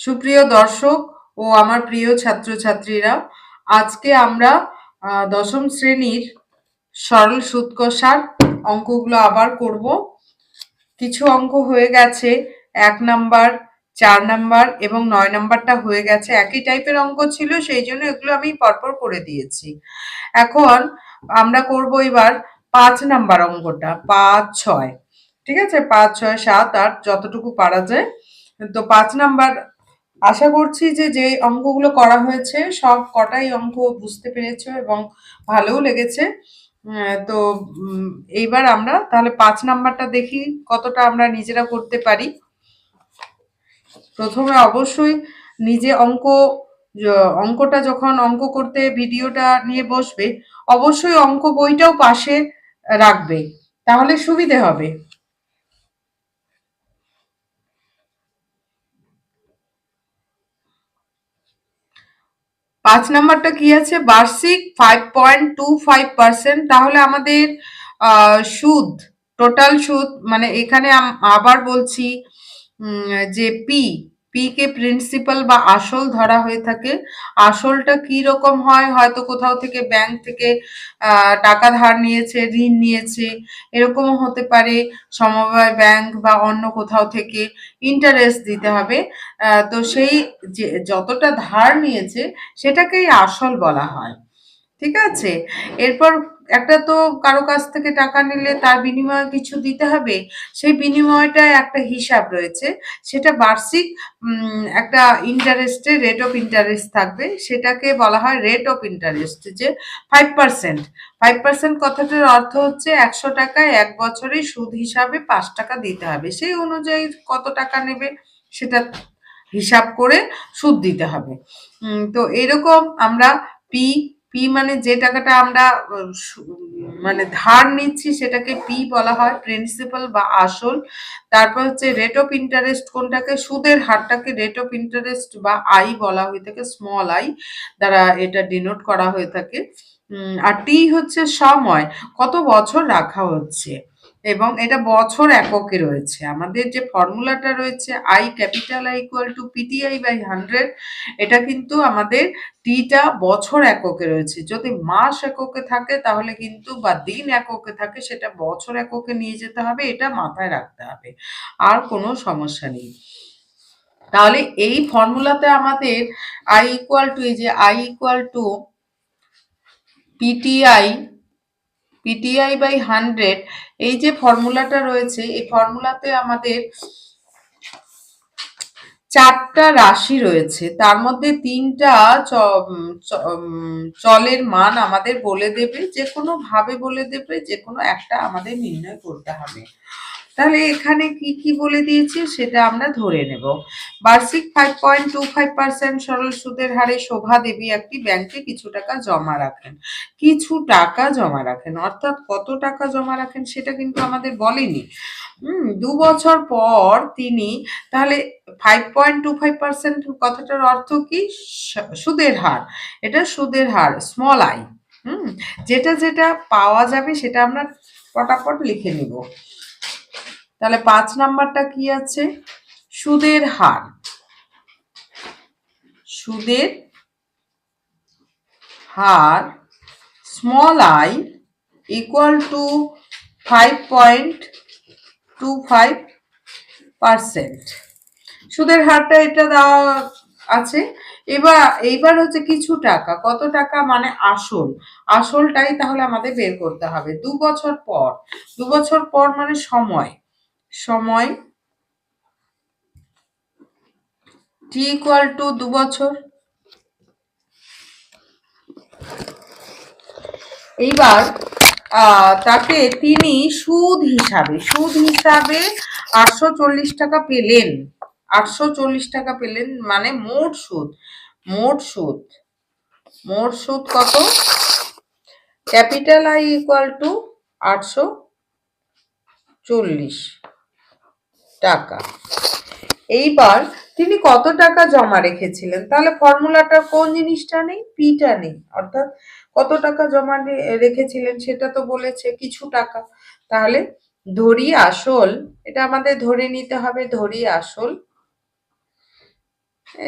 সুপ্রিয় দর্শক ও আমার প্রিয় ছাত্রছাত্রীরা, আজকে আমরা দশম শ্রেণীর সরল সুদ কষার অঙ্কগুলো আবার করব। কিছু অঙ্ক হয়ে গেছে, 1 নাম্বার, 4 নাম্বার এবং 9 নাম্বারটা হয়ে গেছে। একই টাইপের অঙ্ক ছিল, সেই জন্য এগুলো আমি পরপর করে দিয়েছি। এখন আমরা করব এবার 5 নাম্বার অঙ্কটা, 5, 6, ঠিক আছে? 5, 6, 7, 8 যতটুকু পারা যায়। তো 5 নাম্বার, আশা করছি যে অঙ্কগুলো করা হয়েছে সব কটাই অঙ্ক বুঝতে পেরেছো এবং ভালোও লেগেছে। তো এইবার আমরা তাহলে 5 নাম্বারটা দেখি কতটা আমরা নিজেরা করতে পারি। প্রথমে অবশ্যই নিজে অঙ্কটা যখন অঙ্ক করতে ভিডিওটা নিয়ে বসবে, অবশ্যই অঙ্ক বইটাও পাশে রাখবে, তাহলে সুবিধে হবে। 5 নাম্বারটা কি আছে? বার্ষিক 5.25%। তাহলে আমাদের সুদ, টোটাল সুদ, মানে এখানে আবার বলছি যে পি কে প্রিন্সিপাল বা আসল ধরা হয়ে থাকে। আসলটা কি রকম হয়? হয়তো কোথাও থেকে ব্যাংক থেকে টাকা ধার নিয়েছে, ঋণ নিয়েছে, এরকমও হতে পারে। সমবায় ব্যাংক বা অন্য কোথাও থেকে ইন্টারেস্ট দিতে হবে। তো সেই যে যতটা ধার নিয়েছে সেটাকেই আসল বলা হয়, ঠিক আছে? এরপর একটা তো কারো কাছ থেকে টাকা নিলে তার বিনিময়ে কিছু দিতে হবে, সেই বিনিময়টায় একটা হিসাব রয়েছে, সেটা বার্ষিক একটা ইন্টারেস্টের রেট অফ ইন্টারেস্ট থাকবে, সেটাকে বলা হয় রেট অফ ইন্টারেস্ট। যে 5%, 5% কথাটার অর্থ হচ্ছে 100 টাকায় 1 বছরে সুদ হিসাবে 5 টাকা দিতে হবে। সেই অনুযায়ী কত টাকা নেবে সেটা হিসাব করে সুদ দিতে হবে। তো এরকম আমরা পি পি মানে যে টাকাটা আমরা মানে ধার নিচ্ছি সেটাকে পি বলা হয়, প্রিন্সিপাল বা আসল। তারপর হচ্ছে রেট অফ ইন্টারেস্ট, কোনটাকে? সুদের হারটাকে রেট অফ ইন্টারেস্ট বা আই বলা হয়ে থাকে, স্মল আই দ্বারা এটা ডিনোট করা হয়ে থাকে। আর টি হচ্ছে সময়, কত বছর রাখা হচ্ছে, এবং এটা বছর এককে রয়েছে। আমাদের যে ফর্মুলাটা রয়েছে I, capital I equal to PTI by 100, এটা কিন্তু আমাদের টিটা বছর এককে রয়েছে। যদি মাস এককে থাকে তাহলে কিন্তু, বা দিন এককে থাকে, সেটা বছর এককে নিয়ে যেতে হবে, এটা মাথায় রাখতে হবে, আর কোনো সমস্যা নেই। তাহলে এই ফর্মুলাতে আমাদের আই ইকুয়াল টু, এই যে I equal to PTI by 100, এই যে ফর্মুলাটা রয়েছে, এই ফর্মুলাতে আমাদের 4টা রাশি রয়েছে, তার মধ্যে 3টা চলের মান আমাদের বলে দেবে, যে কোনো ভাবে বলে দেবে, যে কোনো একটা আমাদের নির্ণয় করতে হবে। তাহলে এখানে কি কি বলে দিয়েছে সেটা আমরা ধরে নেব। বার্ষিক 5.25% সরল সুদের হারে শোভা দেবী একটি ব্যাংকে কিছু টাকা জমা রাখেন। কিছু টাকা জমা রাখেন, অর্থাৎ কত টাকা জমা রাখেন সেটা কিন্তু আমাদের বলেনি। 2 বছর পর তিনি, তাহলে 5.25% কথাটার অর্থ কি? সুদের হার। এটা সুদের হার, স্মল আই। যেটা যেটা পাওয়া যাবে সেটা আমরা পটাপট লিখে নিব। তাহলে 5 নাম্বারটা কি আছে? সুদের হার, সুদের হার স্মল আই ইকুয়াল টু 5.25%। সুদের হারটা এটা দেওয়া আছে। এইবার হচ্ছে কিছু টাকা, কত টাকা? মানে আসলটাই তাহলে আমাদের বের করতে হবে। 2 বছর পর, 2 বছর পর মানে সময় টি ইকুয়াল টু 2 বছর। এইবার তাকে তিনি সুদ হিসাবে 840 টাকা পেলেন। 840 টাকা পেলেন মানে মোট সুদ কত? ক্যাপিটাল আই ইকুয়াল টু 840 টাকা। এইবার তিনি কত টাকা জমা রেখেছিলেন? তাহলে ফর্মুলাটা কোন জিনিসটা নেই? পিটা নেই, অর্থাৎ কত টাকা জমা রেখেছিলেন সেটা তো বলেছে কিছু টাকা। তাহলে ধরি আসল, এটা আমাদের ধরে নিতে হবে, ধরি আসল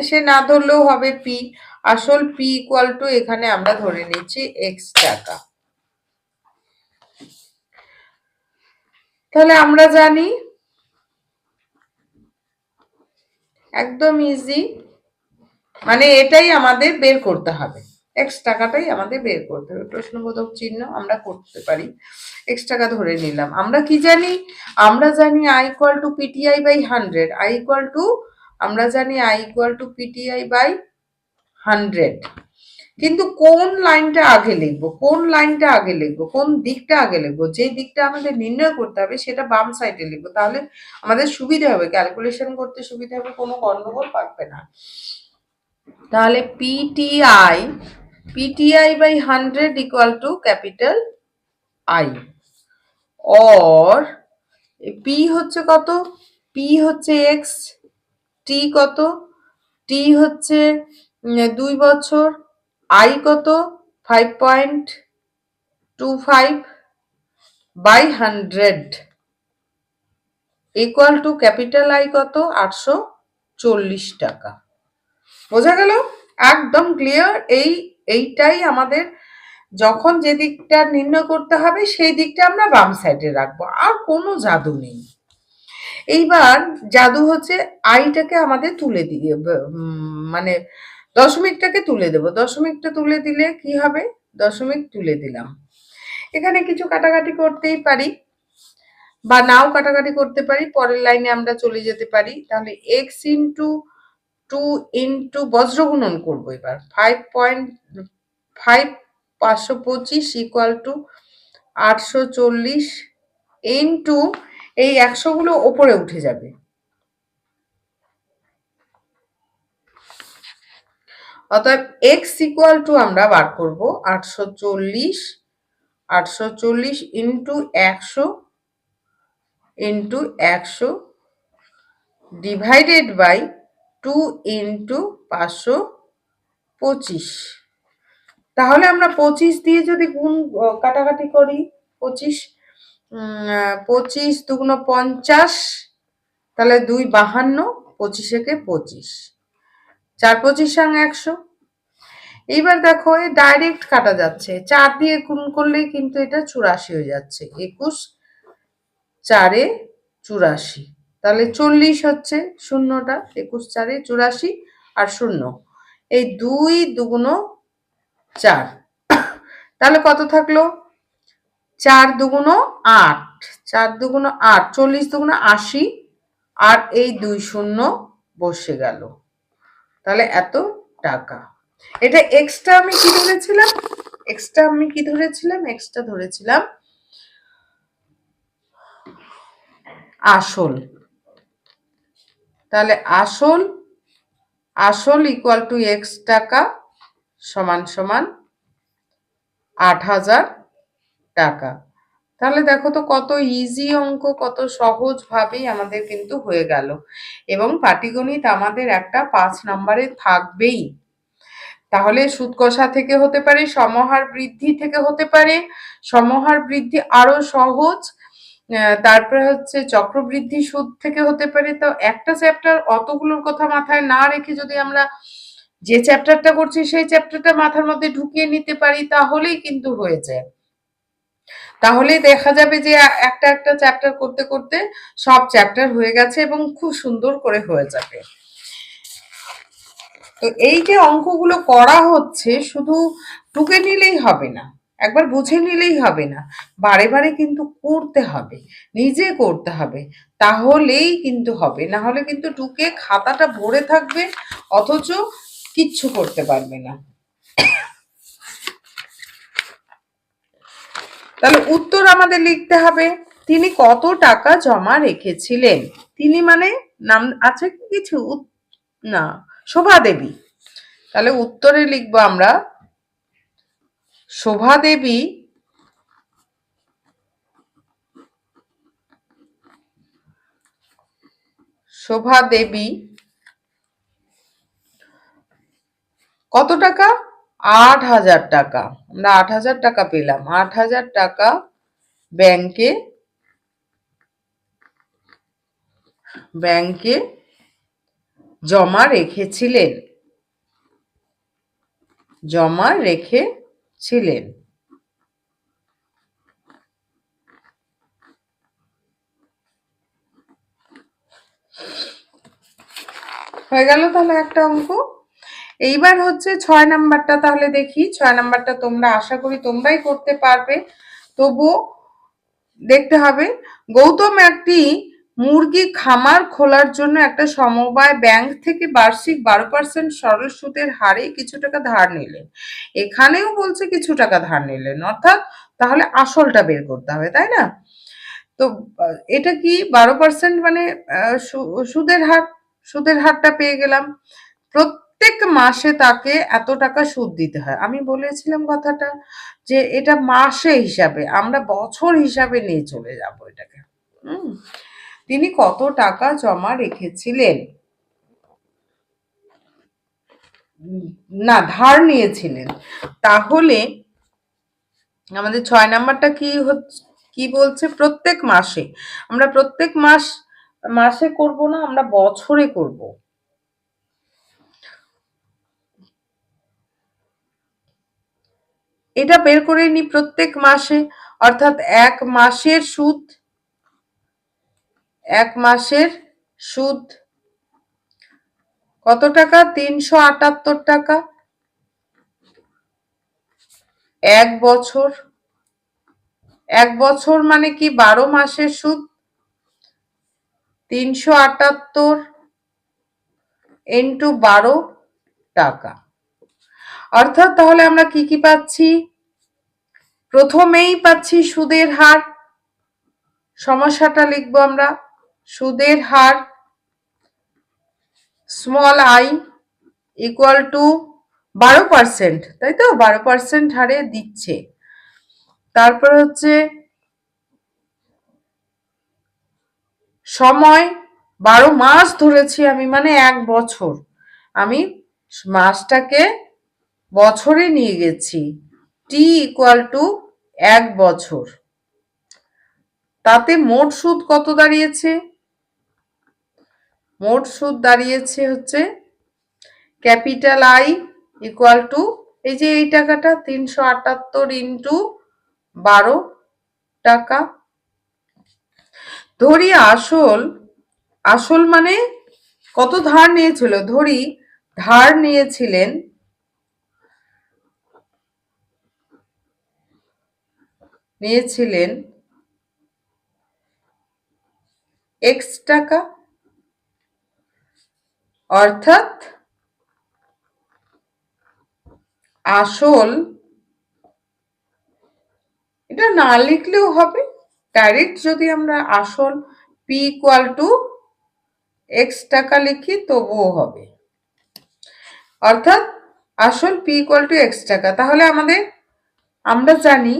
সে না ধরলেও হবে পি। আসল পি ইকুয়াল টু এখানে আমরা ধরে নিচ্ছি এক্স টাকা। তাহলে আমরা জানি একদম ইজি, মানে এটাই আমাদের বের করতে হবে, এক্স টাকাটাই আমাদের বের করতে হবে। প্রশ্নবোধক চিহ্ন আমরা করতে পারি, এক্স টাকা ধরে নিলাম। আমরা কি জানি? আমরা জানি I equal to PTI by 100। I equal to, আমরা জানি I equal to PTI by 100। কিন্তু কোন লাইনটা আগে লিখবো, কোন লাইনটা আগে লিখবো, কোন দিকটা আগে লিখবো? যে দিকটা আমাদের নির্ণয় করতে হবে সেটা বাম সাইডে লিখবো, তাহলে আমাদের সুবিধা হবে, ক্যালকুলেশন করতে সুবিধা হবে, কোনো গন্ডগোল পাবে না। তাহলে PTI, PTI by 100 equal to capital I, or P হচ্ছে কত? পি হচ্ছে এক্স, টি কত? টি হচ্ছে 2 বছর, আই কত? 5.25 by 100 equal to capital I কত? 840 টাকা। বোঝা গেল? একদম ক্লিয়ার। এইটাই আমাদের, যখন যে দিকটা নির্ণয় করতে হবে সেই দিকটা আমরা বাম সাইডে রাখবো, আর কোনো জাদু নেই। এইবার জাদু হচ্ছে আইটাকে আমাদের তুলে দিয়ে, মানে দশমিকটাকে তুলে দেব। দশমিকটা তুলে দিলে কি হবে? দশমিক তুলে দিলাম। এখানে কিছু কাটাকাটি করতেই পারি বা নাও কাটাকাটি করতে পারি, পরের লাইনে আমরা চলে যেতে পারি। তাহলে এক্স ইন্টু 2 ইন্টু বজ্রগুণন করবো এবার, 5.5 525 ইকুয়াল টু 840 ইন্টু, এই 100 গুলো ওপরে উঠে যাবে, অতএব এক্স ইকুয়াল টু আমরা বার করব 840, 840 into 100 into 100 divided by 2 into 525। তাহলে আমরা 25 দিয়ে যদি গুণ কাটাকাটি করি, 25 25 দুগুণ 50, তাহলে 2 52, 25 একে 25, 4 25 100। এইবার দেখো এ ডাইরেক্ট কাটা যাচ্ছে, 4 দিয়ে গুণ করলেই কিন্তু এটা 84 হয়ে যাচ্ছে, 21 4 84, তাহলে 40 হচ্ছে শূন্যটা, 21 4 84 আর শূন্য, এই 2 দুগুণ 4, তাহলে কত থাকলো? 4 দুগুণ 8, 4 দুগুণ 8, 40 দুগুণ 80, আর এই 2 শূন্য বসে গেল, তাহলে এত টাকা। এটা এক্সট্রা আমি কি ধরেছিলাম? এক্সট্রা আমি কি ধরেছিলাম? এক্সট্রা ধরেছিলাম আসল। তাহলে আসল, আসল ইকুয়াল টু এক্স টাকা সমান সমান 8000 টাকা। তাহলে দেখো তো কত ইজি অঙ্ক, কত সহজ ভাবেই আমাদের কিন্তু হয়ে গেল। এবং পাটিগণিত আমাদের একটা 5 নম্বরে থাকবেই। তাহলে সুদ কষা থেকে হতে পারে, সমহার বৃদ্ধি থেকে হতে পারে, সমহার বৃদ্ধি আরো সহজ, তারপরে হচ্ছে চক্রবৃদ্ধি সুদ থেকে হতে পারে। তো একটা চ্যাপ্টার অতগুলোর কথা মাথায় না রেখে যদি আমরা যে চ্যাপ্টারটা করছি সেই চ্যাপ্টারটা মাথার মধ্যে ঢুকিয়ে নিতে পারি, তাহলেই কিন্তু হয়ে যায়। তাহলে দেখা যাবে যে একটা একটা চ্যাপ্টার করতে করতে সব চ্যাপ্টার হয়ে গেছে এবং খুব সুন্দর করে হয়ে যাবে। তো এই যে অঙ্কগুলো করা হচ্ছে, শুধু টুকে নিলেই হবে না, একবার বুঝে নিলেই হবে না, বারে বারে কিন্তু করতে হবে, নিজে করতে হবে, তাহলেই কিন্তু হবে। না হলে কিন্তু টুকে খাতাটা ভরে থাকবে, অথচ কিচ্ছু করতে পারবে না। তাহলে উত্তর আমাদের লিখতে হবে, তিনি কত টাকা জমা রেখেছিলেন। তিনি মানে নাম আছে কি কিছু? না, শোভা দেবী। তাহলে উত্তরে লিখবো আমরা শোভা দেবী শোভা দেবী কত টাকা? 8000 টাকা। আমরা 8000 টাকা পেলাম। 8000 টাকা ব্যাংকে ব্যাংকে জমা রেখেছিলেন, জমা রেখেছিলেন। হয়ে গেল তাহলে একটা অঙ্ক। এইবার হচ্ছে 6 নাম্বারটা, তাহলে দেখি 6 নাম্বারটা তোমরা আশা করি তোমরাই করতে পারবে, তবুও দেখতে হবে। গৌতম একটি মুরগি খামার খোলার জন্য একটা সমবায় ব্যাংক থেকে বার্ষিক 12% সরল সুদের হারে কিছু টাকা ধার নিলেন। এখানেও বলছে কিছু টাকা ধার নিলেন, অর্থাৎ তাহলে আসলটা বের করতে হবে, তাই না? তো এটা কি 12% মানে সুদের হার, সুদের হারটা পেয়ে গেলাম। প্রত্যেক মাসে তাকে এত টাকা সুদ দিতে হয়। আমি বলেছিলাম কথাটা যে এটা মাসে হিসাবে, আমরা বছর হিসাবে নিয়ে চলে যাব এটাকে। তিনি কত টাকা জমা রেখেছিলেন, না ধার নিয়েছিলেন। তাহলে আমাদের 6 নাম্বারটা কি বলছে, প্রত্যেক মাসে। আমরা প্রত্যেক মাসে করব না, আমরা বছরে করব। এটা বের করে নি প্রত্যেক মাসে, অর্থাৎ এক মাসের সুদ কত টাকা, 378 টাকা। এক বছর মানে কি 12 মাসের সুদ, 378 ইন্টু 12 টাকা। অর্থাৎ তাহলে আমরা কি পাচ্ছি, প্রথমেই পাচ্ছি সুদের হার। সমস্যাটা লিখবো আমরা, সুদের হার স্মল আই ইকুয়াল টু 12%, তাই তো, 12% হারে দিচ্ছে। তারপর হচ্ছে সময়, 12 মাস ধরেছি আমি, মানে 1 বছর, আমি মাসটাকে বছরে নিয়ে গেছি, টি ইকুয়াল টু 1 বছর। তাতে মোট সুদ কত দাঁড়িয়েছে, মোট সুদ দাঁড়িয়েছে হচ্ছে ক্যাপিটাল আই ইকুয়াল টু, এই যে এই টাকাটা 378 ইন্টু 12 টাকা। ধরি আসল মানে কত ধার নিয়েছিল, ধরি ধার নিয়েছিলেন x টাকা, অর্থাৎ আসল, এটা না লিখলেও হবে, ডাইরেক্ট যদি আমরা আসল p ইকুয়াল টু x টাকা লিখি তবুও হবে, অর্থাৎ আসল p ইকুয়াল টু x টাকা। তাহলে আমরা জানি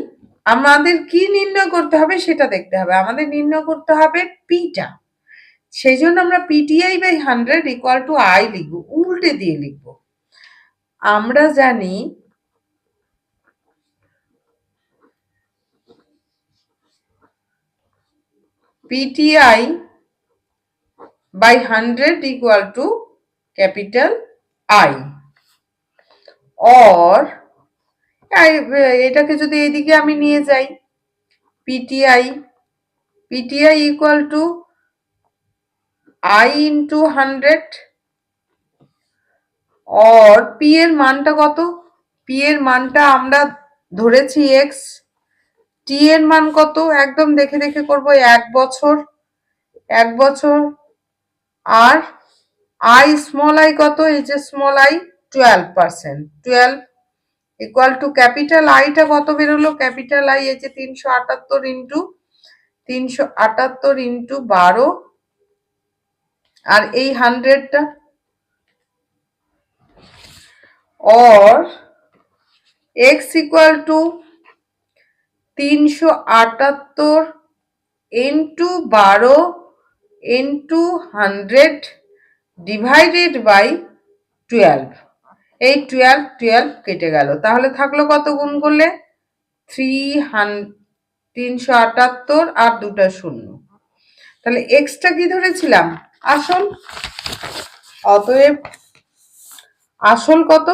আমাদের কি নির্ণয় করতে হবে সেটা দেখতে হবে, আমাদের নির্ণয় করতে হবে পিটা। সেই জন্য আমরা PTI by 100 equal to I লিখবো, উল্টে দিয়ে লিখবো। আমরা জানি PTI by 100 equal to capital I, or এটাকে যদি এইদিকে আমি নিয়ে যাই, PTI equal to I into 100, or P এর মানটা কত, পি এর মানটা আমরা ধরেছি এক্স, টি এর মান কত, একদম দেখে দেখে করব, 1 বছর, আর আই স্মল আই কত, এই যে small I 12%, 12 equal to capital আইটা কত বেরোলো, ক্যাপিটাল আই এই যে 378 ইন্টু 12, আর এই 100টা, और x equal to 378 into 12 into 100 divided by 12। এই 12 কেটে গেল, তাহলে থাকলো কত গুণ করলে 378 আর দুটা শূন্য। তাহলে এক্সটা কি ধরেছিলাম, আসল, অতএব আসল কত?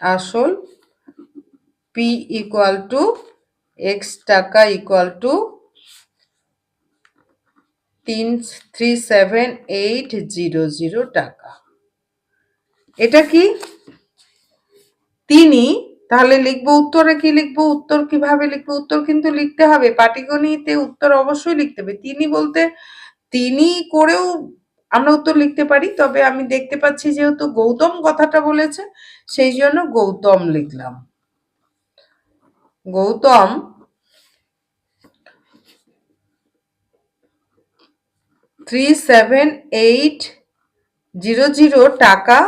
আসল পি ইকুয়াল টু এক্স টাকা ইকুয়াল টু 337,800 টাকা। এটা কি তিনি, তাহলে লিখবো উত্তরে কি লিখবো? উত্তর কিভাবে লিখবো? উত্তর কিন্তু লিখতে হবে, পাটিগণিতে উত্তর অবশ্যই লিখতে হবে। তিনি বলতে তিনি করেও আমরা উত্তর লিখতে পারি, তবে আমি দেখতে পাচ্ছি যেহেতু গৌতম কথাটা বলেছে সেই জন্য গৌতম লিখলাম। গৌতম 37,800 টাকা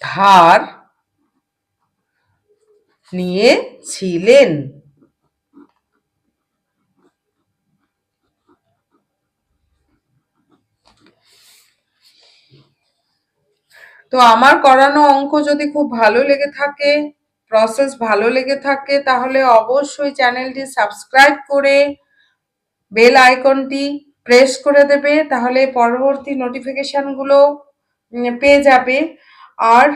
ধার নিয়েছিলেন। তো আমার করানো অঙ্ক যদি খুব ভালো লেগে থাকে, প্রসেস ভালো লেগে থাকে, তাহলে অবশ্যই চ্যানেলটি সাবস্ক্রাইব করে বেল আইকনটি প্রেস করে দেবে, তাহলে পরবর্তী নোটিফিকেশনগুলো পেয়ে যাবে। আর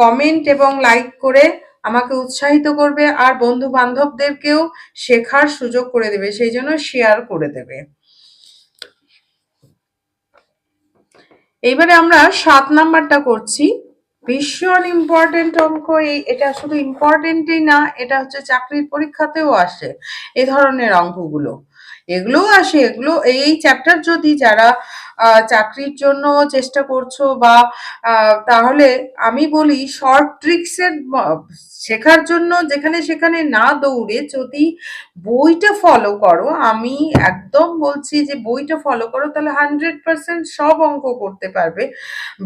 কমেন্ট এবং লাইক করে আমাকে উৎসাহিত করবে, আর বন্ধু বান্ধবদেরকেও শেখার সুযোগ করে দেবে, সেই জন্য শেয়ার করে দেবে। এইবারে আমরা 7 নাম্বারটা করছি, ভীষণ ইম্পর্টেন্ট অঙ্ক। এটা শুধু ইম্পর্টেন্টই না, এটা হচ্ছে চাকরির পরীক্ষাতেও আসে এই ধরনের অঙ্কগুলো। এগুলোও আসে, এগুলো এই চ্যাপ্টার যদি যারা চাকরির জন্য চেষ্টা করছো বা তাহলে আমি বলি শর্ট ট্রিক্সের শেখার জন্য যেখানে সেখানে না দৌড়ে যদি বইটা ফলো করো, আমি একদম বলছি যে বইটা ফলো করো, তাহলে 100% সব অঙ্ক করতে পারবে।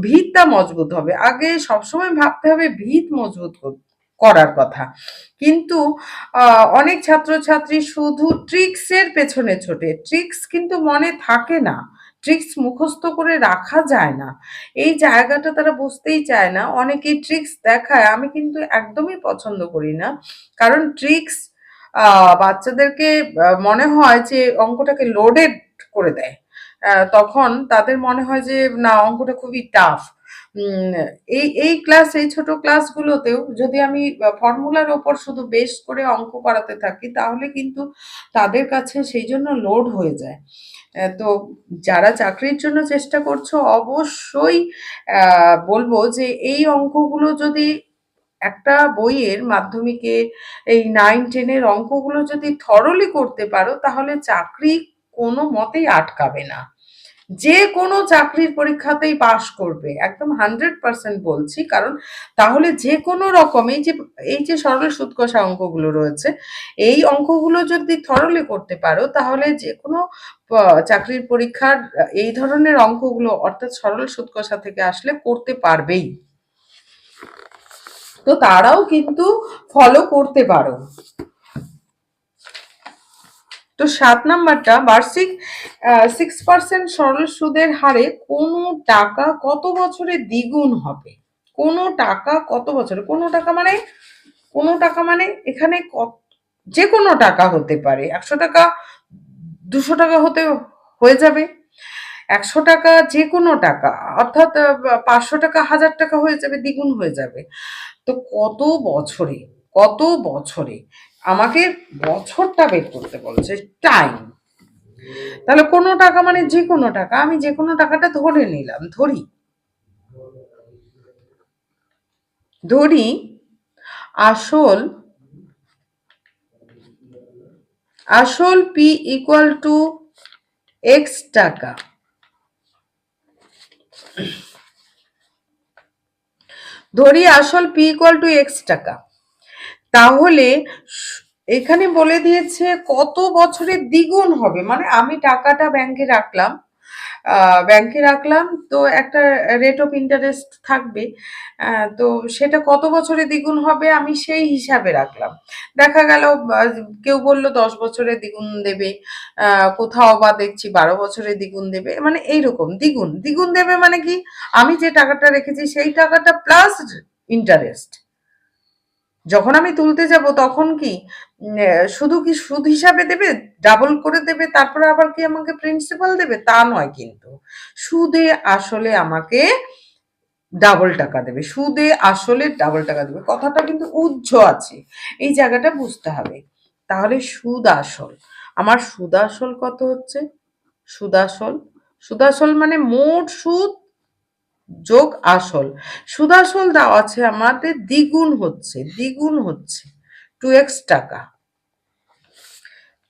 ভিতটা মজবুত হবে, আগে সবসময় ভাবতে হবে ভিত মজবুত করার কথা। কিন্তু অনেক ছাত্রছাত্রী শুধু ট্রিক্সের পেছনে ছোটে, ট্রিক্স কিন্তু মনে থাকে না, ট্রিক্স মুখস্থ করে রাখা যায় না, এই জায়গাটা তারা বুঝতেই চায় না। অনেকেই ট্রিক্স দেখায়, আমি কিন্তু একদমই পছন্দ করি না, কারণ ট্রিক্স বাচ্চাদেরকে মনে হয় যে অঙ্কটাকে লোডেড করে দেয়, তখন তাদের মনে হয় যে না অঙ্কটা খুবই টাফ। এই ক্লাস, এই ছোট ক্লাসগুলোতেও যদি আমি ফর্মুলার ওপর শুধু বেস করে অঙ্ক করাতে থাকি, তাহলে কিন্তু তাদের কাছে সেই জন্য লোড হয়ে যায়। তো যারা চাকরির জন্য চেষ্টা করছো অবশ্যই বলবো যে এই অঙ্কগুলো যদি একটা বইয়ের মাধ্যমিকের এই 9-10 অঙ্কগুলো যদি থরলি করতে পারো, তাহলে চাকরি কোনো মতেই আটকাবে না, যে কোনো চাকরির পরীক্ষাতেই পাশ করবে, একদম 100% বলছি। কারণ তাহলে যে কোনো রকম এই যে সরল সুদ কষা অঙ্কগুলো রয়েছে, এই অঙ্কগুলো যদি থরলি করতে পারো, তাহলে যে কোনো চাকরির পরীক্ষার এই ধরনের অঙ্কগুলো অর্থাৎ সরল সুদ কষা থেকে আসলে করতে পারবেই। তো তারাও কিন্তু ফলো করতে পারো। তো 7 নাম্বারটা, বার্ষিক 6% সরল সুদের হারে কোনো টাকা কত বছরে দ্বিগুণ হবে? কোনো টাকা কত বছরে? কোনো টাকা মানে এখানে যে কোনো টাকা হতে পারে, 100 টাকা 200 টাকা হয়ে যাবে, 100 টাকা যে কোনো টাকা, অর্থাৎ 500 টাকা 1000 টাকা হয়ে যাবে, দ্বিগুণ হয়ে যাবে। তো কত বছরে, কত বছরে, আমাকে বছরটা বের করতে বলছে, টাইম। তাহলে কোনো টাকা মানে যে কোনো টাকা, আমি যে কোনো টাকাটা ধরে নিলাম, ধরি আসল পি ইকুয়াল টু এক্স টাকা। ধরি আসল পি ইকুয়াল টু এক্স টাকা, তাহলে এখানে বলে দিয়েছে কত বছরে দ্বিগুণ হবে, মানে আমি টাকাটা ব্যাংকে রাখলাম, তো একটা রেট অফ ইন্টারেস্ট থাকবে, তো সেটা কত বছরে দ্বিগুণ হবে আমি সেই হিসাবে রাখলাম। দেখা গেল কেউ বলল 10 বছরে দ্বিগুণ দেবে, কোথাও বা দেখছি 12 বছরে দ্বিগুণ দেবে, মানে এইরকম দ্বিগুণ দ্বিগুণ দেবে মানে কি, আমি যে টাকাটা রেখেছি সেই টাকাটা প্লাস ইন্টারেস্ট, যখন আমি তুলতে যাব তখন কি শুধু কি সুদ হিসাবে দেবে, ডাবল করে দেবে, তারপরে আবার কি আমাকে প্রিন্সিপাল দেবে, তা নয় কিন্তু। সুদে আসলে আমাকে ডাবল টাকা দেবে, সুদে আসলে ডাবল টাকা দেবে, কথাটা কিন্তু উজ্জ্ব আছে, এই জায়গাটা বুঝতে হবে। তাহলে সুদ আসল, আমার সুদ আসল কত হচ্ছে, সুদ আসল, সুদ আসল মানে মোট সুদ যোগ আসল, সুদ আসল দেওয়া আছে আমাদের দ্বিগুণ হচ্ছে, দ্বিগুণ হচ্ছে 2x টাকা।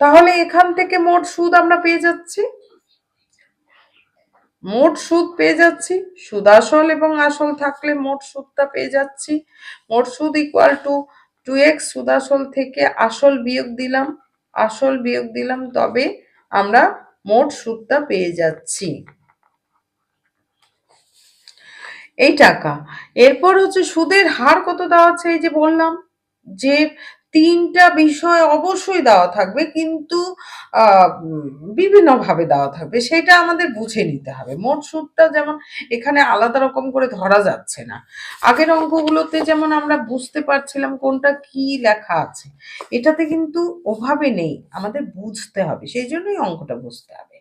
তাহলে এখান থেকে মোট সুদ আমরা পেয়ে যাচ্ছি, মোট সুদ পেয়ে যাচ্ছি, সুদ আসল এবং আসল থাকলে মোট সুদটা পেয়ে যাচ্ছি। মোট সুদ ইকুয়াল টু 2x, সুদ আসল থেকে আসল বিয়োগ দিলাম, আসল বিয়োগ দিলাম, তবে আমরা মোট সুদটা পেয়ে যাচ্ছি এই টাকা। এরপর হচ্ছে সুদের হার কত দেওয়া আছে, এই যে বললাম যে তিনটা বিষয় অবশ্যই দেওয়া থাকবে, কিন্তু বিভিন্নভাবে দেওয়া থাকবে, সেটা আমাদের বুঝে নিতে হবে। মোট সুদটা যেমন এখানে আলাদা রকম করে ধরা যাচ্ছে না, আগের অঙ্কগুলোতে যেমন আমরা বুঝতে পারছিলাম কোনটা কি লেখা আছে, এটাতে কিন্তু ওভাবে নেই, আমাদের বুঝতে হবে, সেই জন্যই অঙ্কটা বুঝতে হবে।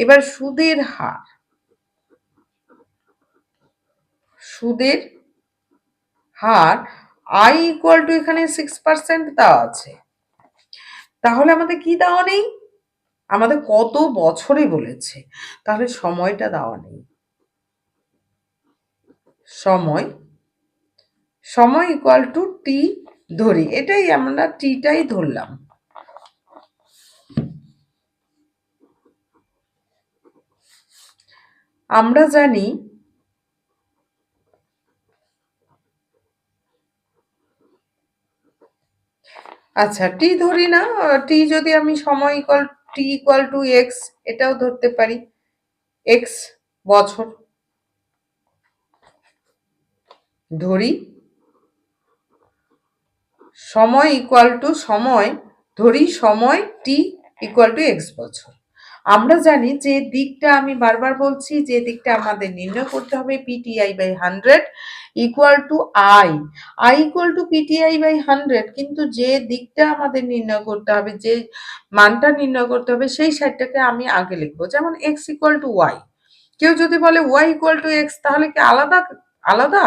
এবার সুদের হার, সুদের হার আই ইকুয়াল টু এখানে 6% দেওয়া আছে, তাহলে আমাদের কি দেওয়া নেই, আমাদের কত বছরে বলেছে, তাহলে সময়টা দেওয়া নেই, সময়, সময় ইকুয়াল টু টি ধরি, এটাই আমরা টিটাই ধরলাম। আমরা জানি আচ্ছা টি ধরি না, টি যদি আমি সময় ইকুয়াল টি ইকুয়াল টু এক্স এটাও ধরতে পারি, এক্স বছর ধরি, সময় ইকুয়াল টু সময় ধরি, সময় টি ইকুয়াল টু এক্স বছর। আমরা জানি যে দিকটা, আমি বারবার বলছি যে দিকটা আমাদের নির্ণয় করতে হবে PTI by 100 equal to I, I equal to PTI by 100, কিন্তু যে দিকটা আমাদের নির্ণয় করতে হবে, যে মানটা নির্ণয় করতে হবে, সেই সাইডটাকে আমি আগে লিখবো, যেমন এক্স ইকুয়াল টু ওয়াই। কেউ যদি বলে ওয়াই ইকুয়াল টু এক্স, তাহলে কি আলাদা, আলাদা,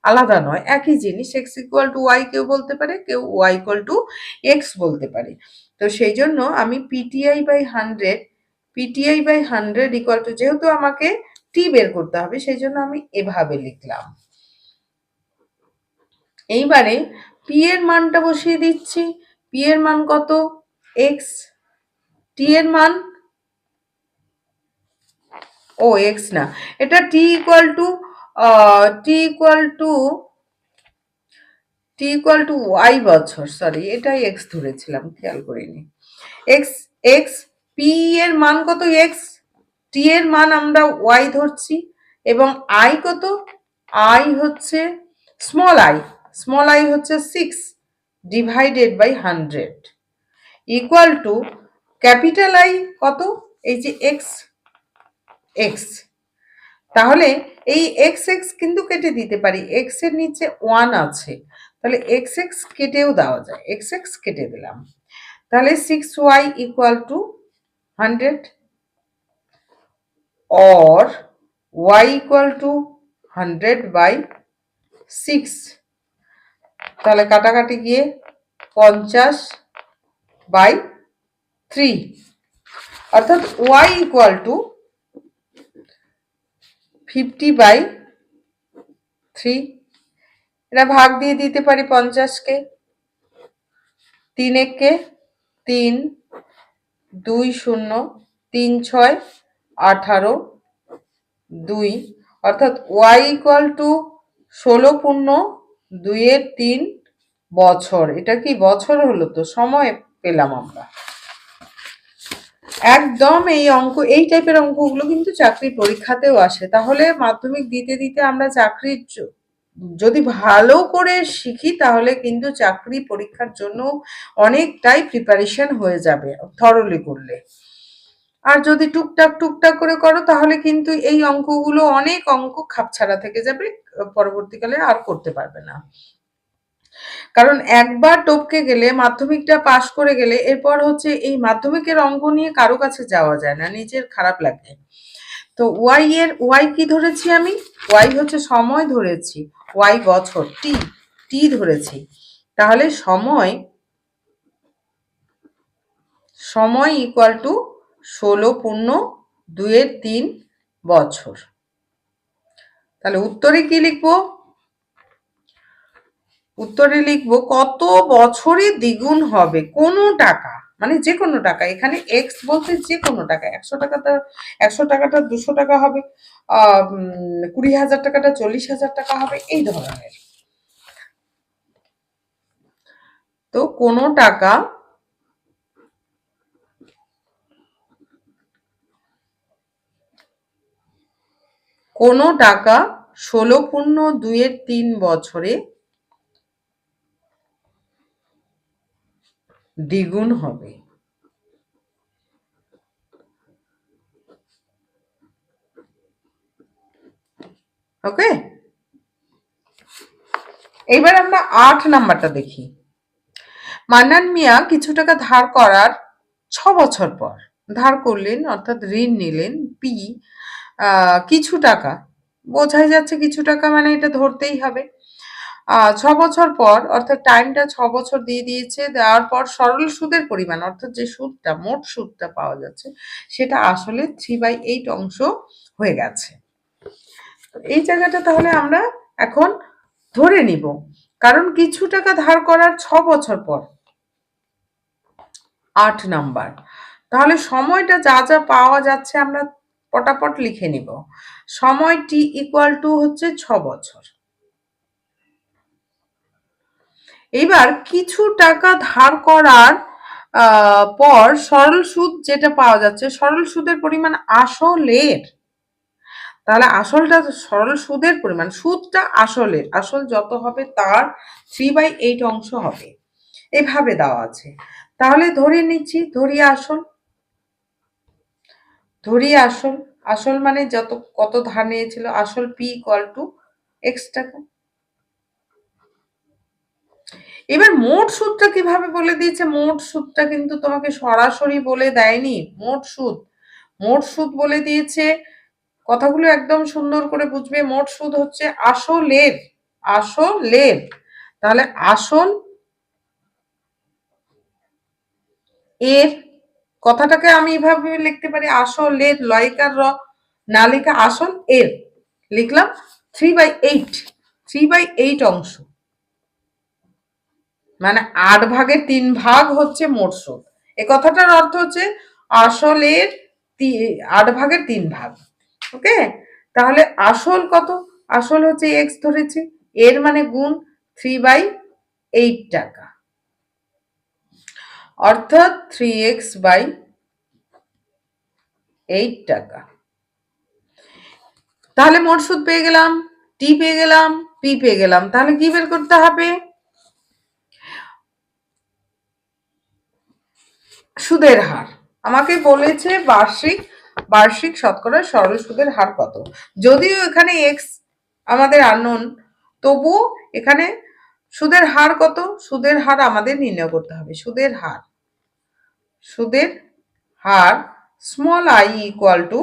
আলাদা নয়, একই জিনিস, এক্স ইকুয়াল টু ওয়াই কেউ বলতে পারে, কেউ ওয়াই ইকুয়াল টু এক্স বলতে পারে। তো সেই জন্য আমি PTI by 100, PTI by 100 equal to, যেহেতু আমাকে টি বের করতে হবে সেই জন্য আমি এভাবে লিখলাম। এইবারে পি এর মানটা বসিয়ে দিচ্ছি, পি এর মান কত, এক্স, টি এর মান, ও এক্স না, এটা T equal to, T equal to, T equal to Y বছর, সরি এটাই এক্স ধরেছিলাম, খেয়াল করিনি, এক্স, এক্স, পি এর মান কত এক্স, টি এর মান আমরা ওয়াই ধরছি, এবং আই কত, আই হচ্ছে স্মল আই, স্মল আই হচ্ছে 6 divided by 100 equal to capital I কত, এই যে এক্স, এক্স, তাহলে এই এক্স এক্স কিন্তু কেটে দিতে পারি, এক্স এর নিচে 1 আছে, তাহলে এক্স এক্স কেটেও দেওয়া যায়, এক্স এক্স কেটে দিলাম, তাহলে 6y equal to 100 or y equal to 100 by 6, তাহলে কাটাকাটি গিয়ে 50 by 3, অর্থাৎ y equal to 50 by 3, এটা ভাগ দিয়ে দিতে পারি 50 কে, 3 একে 3, 2 0, 3 6 18, 2, অর্থাৎ y ইকুয়াল টু 16 পূর্ণ 2 এর 3 বছর, এটা কি বছর হলো, তো সময় পেলাম আমরা একদম। এই অঙ্ক, এই টাইপের অঙ্কগুলো কিন্তু চাকরির পরীক্ষাতেও আসে, তাহলে মাধ্যমিক দিতে দিতে আমরা চাকরির যদি ভালো করে শিখি তাহলে কিন্তু চাকরি পরীক্ষার জন্য অনেকটাই প্রিপারেশন হয়ে যাবে থরলি করলে। আর যদি টুকটাক টুকটাক করে করো তাহলে কিন্তু এই অঙ্কগুলো, অনেক অঙ্ক খাপছাড়া থেকে যাবে, পরবর্তীকালে আর করতে পারবে না। কারণ একবার টপকে গেলে, মাধ্যমিকটা পাশ করে গেলে, এরপর হচ্ছে এই মাধ্যমিকের অঙ্ক নিয়ে কারো কাছে যাওয়া যায় না, নিজের খারাপ লাগে। তো ওয়াই কি ধরেছি আমি? ওয়াই হচ্ছে সময় ধরেছি, ওয়াই বছর, টি ধরেছি। তাহলে সময় ইকুয়াল টু 16 × 2 = 3 বছর। তাহলে উত্তরে কি লিখবো? উত্তরে লিখবো কত বছরে দ্বিগুণ হবে কোনো টাকা, মানে যে কোনো টাকা। এখানে এক্স বলতে যে কোনো টাকা, 100 টাকাটা 200 টাকা হবে, 20,000 টাকাটা 40,000 টাকা হবে, এই ধরনের। তো কোনো টাকা কোনো টাকা 16 × 2 = 3 বছরে দ্বিগুণ হবে। ওকে, এবার আমরা 8 নাম্বারটা দেখি। মান্নান মিয়া কিছু টাকা ধার করার 6 বছর পর ধার করলেন, অর্থাৎ ঋণ নিলেন। পি কিছু টাকা, বোঝাই যাচ্ছে কিছু টাকা, মানে এটা ধরতেই হবে। 6 বছর পর, অর্থাৎ টাইমটা 6 বছর দিয়ে দিয়েছে। দেওয়ার পর সরল সুদের পরিমাণ, অর্থাৎ যে সুদটা, মোট সুদটা পাওয়া যাচ্ছে, সেটা আসলে 3/8 অংশ হয়ে গেছে। এই জায়গাটা তাহলে আমরা এখন ধরে নিব, কারণ কিছু টাকা ধার করার 6 বছর পর, 8 নাম্বার। তাহলে সময়টা যা যা পাওয়া যাচ্ছে আমরা পটাপট লিখে নিব। সময় টি ইকুয়াল টু হচ্ছে 6 বছর। এবার কিছু টাকা ধার করার পর সরল সুদ যেটা পাওয়া যাচ্ছে, সরল সুদের পরিমাণ আসলের, তাহলে আসলটা সরল সুদের পরিমাণ, সুদটা আসলের, আসল যত হবে তার 3/8 অংশ হবে, এভাবে দেওয়া আছে। তাহলে ধরে নিচ্ছি, ধরি আসল, আসল মানে কত ধার নিয়েছিল, আসল পি ইকুয়াল টু এক্স টাকা। এবার মোট সুদটা কিভাবে বলে দিয়েছে? মোট সুদটা কিন্তু তোমাকে সরাসরি বলে দেয়নি। মোট সুদ বলে দিয়েছে। কথাগুলো একদম সুন্দর করে বুঝবে। মোট সুদ হচ্ছে আসলের। তাহলে আসল এর, কথাটাকে আমি এভাবে লিখতে পারি, আসলের, লয়কার র না লিখে আসল এর লিখলাম 3/8 অংশ, মানে 8/3 হচ্ছে মোট সুদ। এ কথাটার অর্থ হচ্ছে আসলের 8/3। ওকে, তাহলে আসল কত? আসল হচ্ছে এক্স ধরেছি, এর মানে গুণ 3/8 টাকা, অর্থাৎ 3x/8 টাকা। তাহলে মোট সুদ পেয়ে গেলাম, টি পেয়ে গেলাম, পি পেয়ে গেলাম। তাহলে কি বের করতে হবে? সুদের হার। আমাকে বলেছে বার্ষিক শতকরা সরল সুদের হার কত। যদিও এখানে এক্স আমাদের আননোন, তবুও এখানে সুদের হার কত, সুদের হার আমাদের নির্ণয় করতে হবে। সুদের হার small I equal to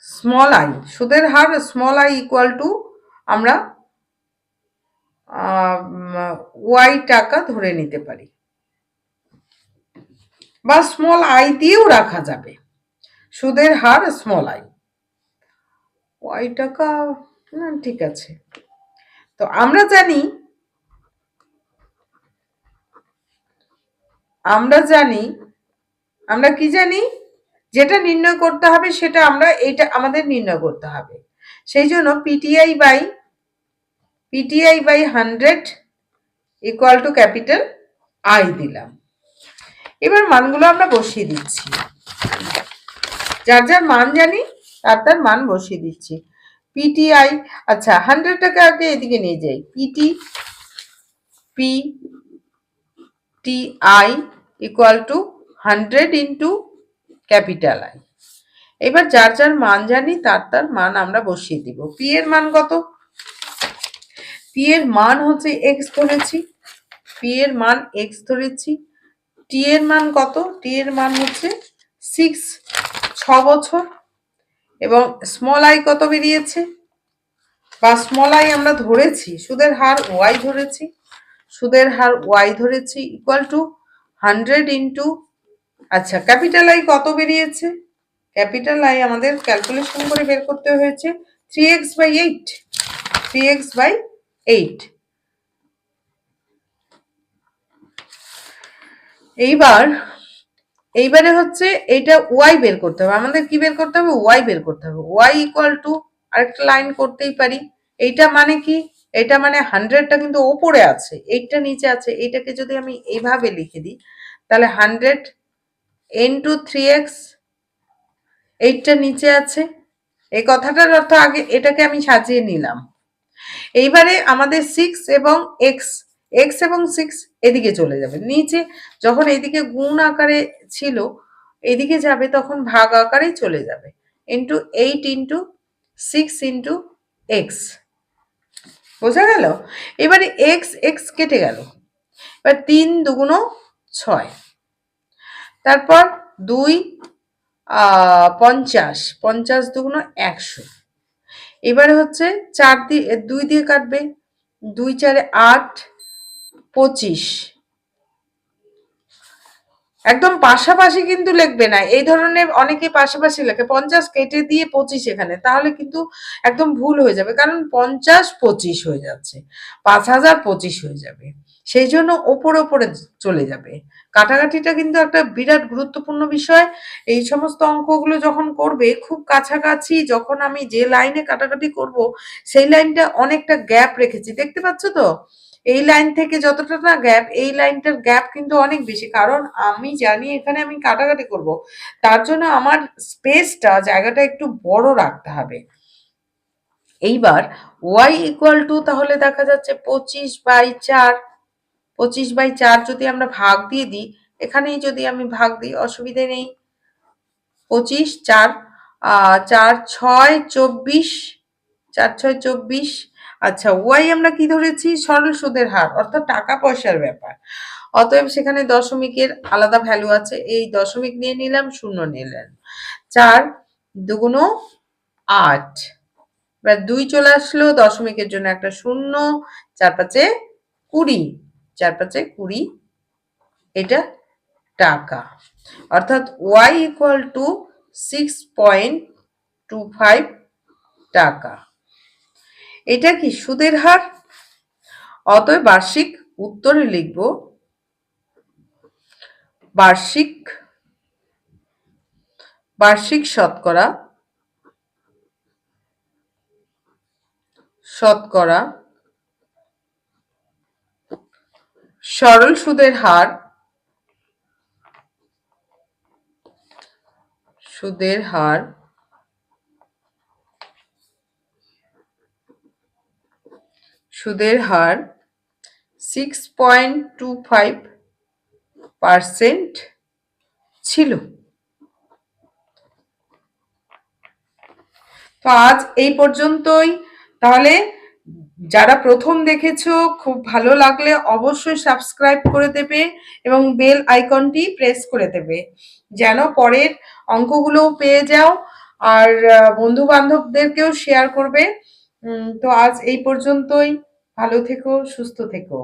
small I, সুদের হার স্মল আই ইকুয়াল টু আমরা ওয়াই টাকা ধরে নিতে পারি, বা স্মল আই দিয়েও রাখা যাবে। সুদের হার স্মল আই, ওয়াই টাকা, না ঠিক আছে। তো আমরা কি জানি, যেটা নির্ণয় করতে হবে সেটা এটা আমাদের নির্ণয় করতে হবে। সেই জন্য PTI by 100 equal to capital I দিলাম। এবার মানগুলো আমরা বসিয়ে দিচ্ছি, যার যার মান জানি তার মান বসিয়ে দিচ্ছি। পিটিআই, আচ্ছা 100 টাকা আগে এদিকে নিয়ে যাই, PTI equal two 100 into capital I. এবার যার যার মান জানি তার মান আমরা বসিয়ে দিব। পি এর মান কত? পি এর মান হচ্ছে এক্স ধরেছি, পি এর মান এক্স ধরেছি, টি এর মান কত, টি এর মান হচ্ছে 6, 6 বছর, এবং স্মল আই কত বেরিয়েছে, বা স্মল আই আমরা ধরেছি, সুদের হার ওয়াই ধরেছি, সুদের হার ওয়াই ধরেছি ইকুয়াল টু 100 ইন্টু, আচ্ছা ক্যাপিটাল আই কত বেরিয়েছে, ক্যাপিটাল আই আমাদের ক্যালকুলেশন করে বের করতে হয়েছে 3x/8, 3x/8। এইবারে হচ্ছে এইটা ওয়াই বের করতে হবে, আমাদের কি বের করতে হবে, ওয়াই বের করতে হবে। ওয়াই ইকুয়াল টু আরেকটা লাইন করতেই পারি, এইটা মানে কি, এটা মানে 100টা কিন্তু ওপরে আছে, 8টা নিচে আছে, এইটাকে যদি আমি এইভাবে লিখে দিই তাহলে 100 ইন্টু 3x, 8টা নিচে আছে, এই কথাটার অর্থ আগে এটাকে আমি সাজিয়ে নিলাম। এইবারে আমাদের 6 এবং এক্স, এক্স এবং 6 এদিকে চলে যাবে, নিচে যখন এদিকে গুণ আকারে ছিল এদিকে যাবে তখন ভাগ আকারেই চলে যাবে, ইন্টু 8 ইন্টু 6 ইন্টু এক্স, বোঝা গেল। এবারে এক্স এক্স কেটে গেল, এবার 3 দুগুণ 6, তারপর 2 50, 50 দুগুণ 100, এবারে হচ্ছে 4 দিয়ে 2 দিয়ে কাটবে, 2 4 8, 25, একদম পাশাপাশি কিন্তু লিখবে না, এই ধরনের অনেকে পাশাপাশি লেখে 50 কেটে দিয়ে 25 এখানে, তাহলে কিন্তু একদম ভুল হয়ে যাবে, কারণ 50 25 হয়ে যাচ্ছে, 5025 হয়ে যাবে, সেই জন্য ওপরে চলে যাবে। কাটাকাটিটা কিন্তু একটা বিরাট গুরুত্বপূর্ণ বিষয়, এই সমস্ত অঙ্কগুলো যখন করবে খুব কাছাকাছি, যখন আমি যে লাইনে কাটাকাটি করব সেই লাইনটা অনেকটা গ্যাপ রেখেছি, দেখতে পাচ্ছ তো, এই লাইন থেকে যতটা না গ্যাপ, এই লাইনটার গ্যাপ কিন্তু অনেক বেশি, কারণ আমি জানি এখানে আমি কাটাকাটি করব, তার জন্য আমার স্পেসটা, জায়গাটা একটু বড় রাখতে হবে। এইবার y ইকুয়াল টু তাহলে দেখা যাচ্ছে 25/4, 25/4 যদি আমরা ভাগ দিয়ে দিই, এখানেই যদি আমি ভাগ দিই অসুবিধে নেই, 25, 4 4 6 24, 4 6 24। আচ্ছা ওয়াই আমরা কি ধরেছি, সরল সুদের হার, অর্থাৎ টাকা পয়সার ব্যাপার, অতএব সেখানে দশমিকের আলাদা ভ্যালু আছে, এই দশমিক নিয়ে নিলাম, শূন্য নিলেন, 4 দুগুণ 8, এবার 2 চলে আসলো, দশমিকের জন্য একটা শূন্য, 4 5 20, 4 5 20, এটা টাকা, অর্থাৎ y ইকুয়াল টু 6.25 টাকা। এটা কি সুদের হার, অতএব বার্ষিক উত্তরে লিখব বার্ষিক শতকরা সরল সুদের হার, সুদের হার 6.25% ছিল। তো আজ এই পর্যন্তই, তাহলে যারা প্রথম দেখেছো খুব ভালো লাগলে অবশ্যই সাবস্ক্রাইব করে দেবে এবং বেল আইকনটি প্রেস করে দেবে, যেন পরের অঙ্কগুলোও পেয়ে যাও, আর বন্ধু বান্ধবদেরকেও শেয়ার করবে। তো আজ এই পর্যন্তই, ভালো থেকো, সুস্থ থেকো।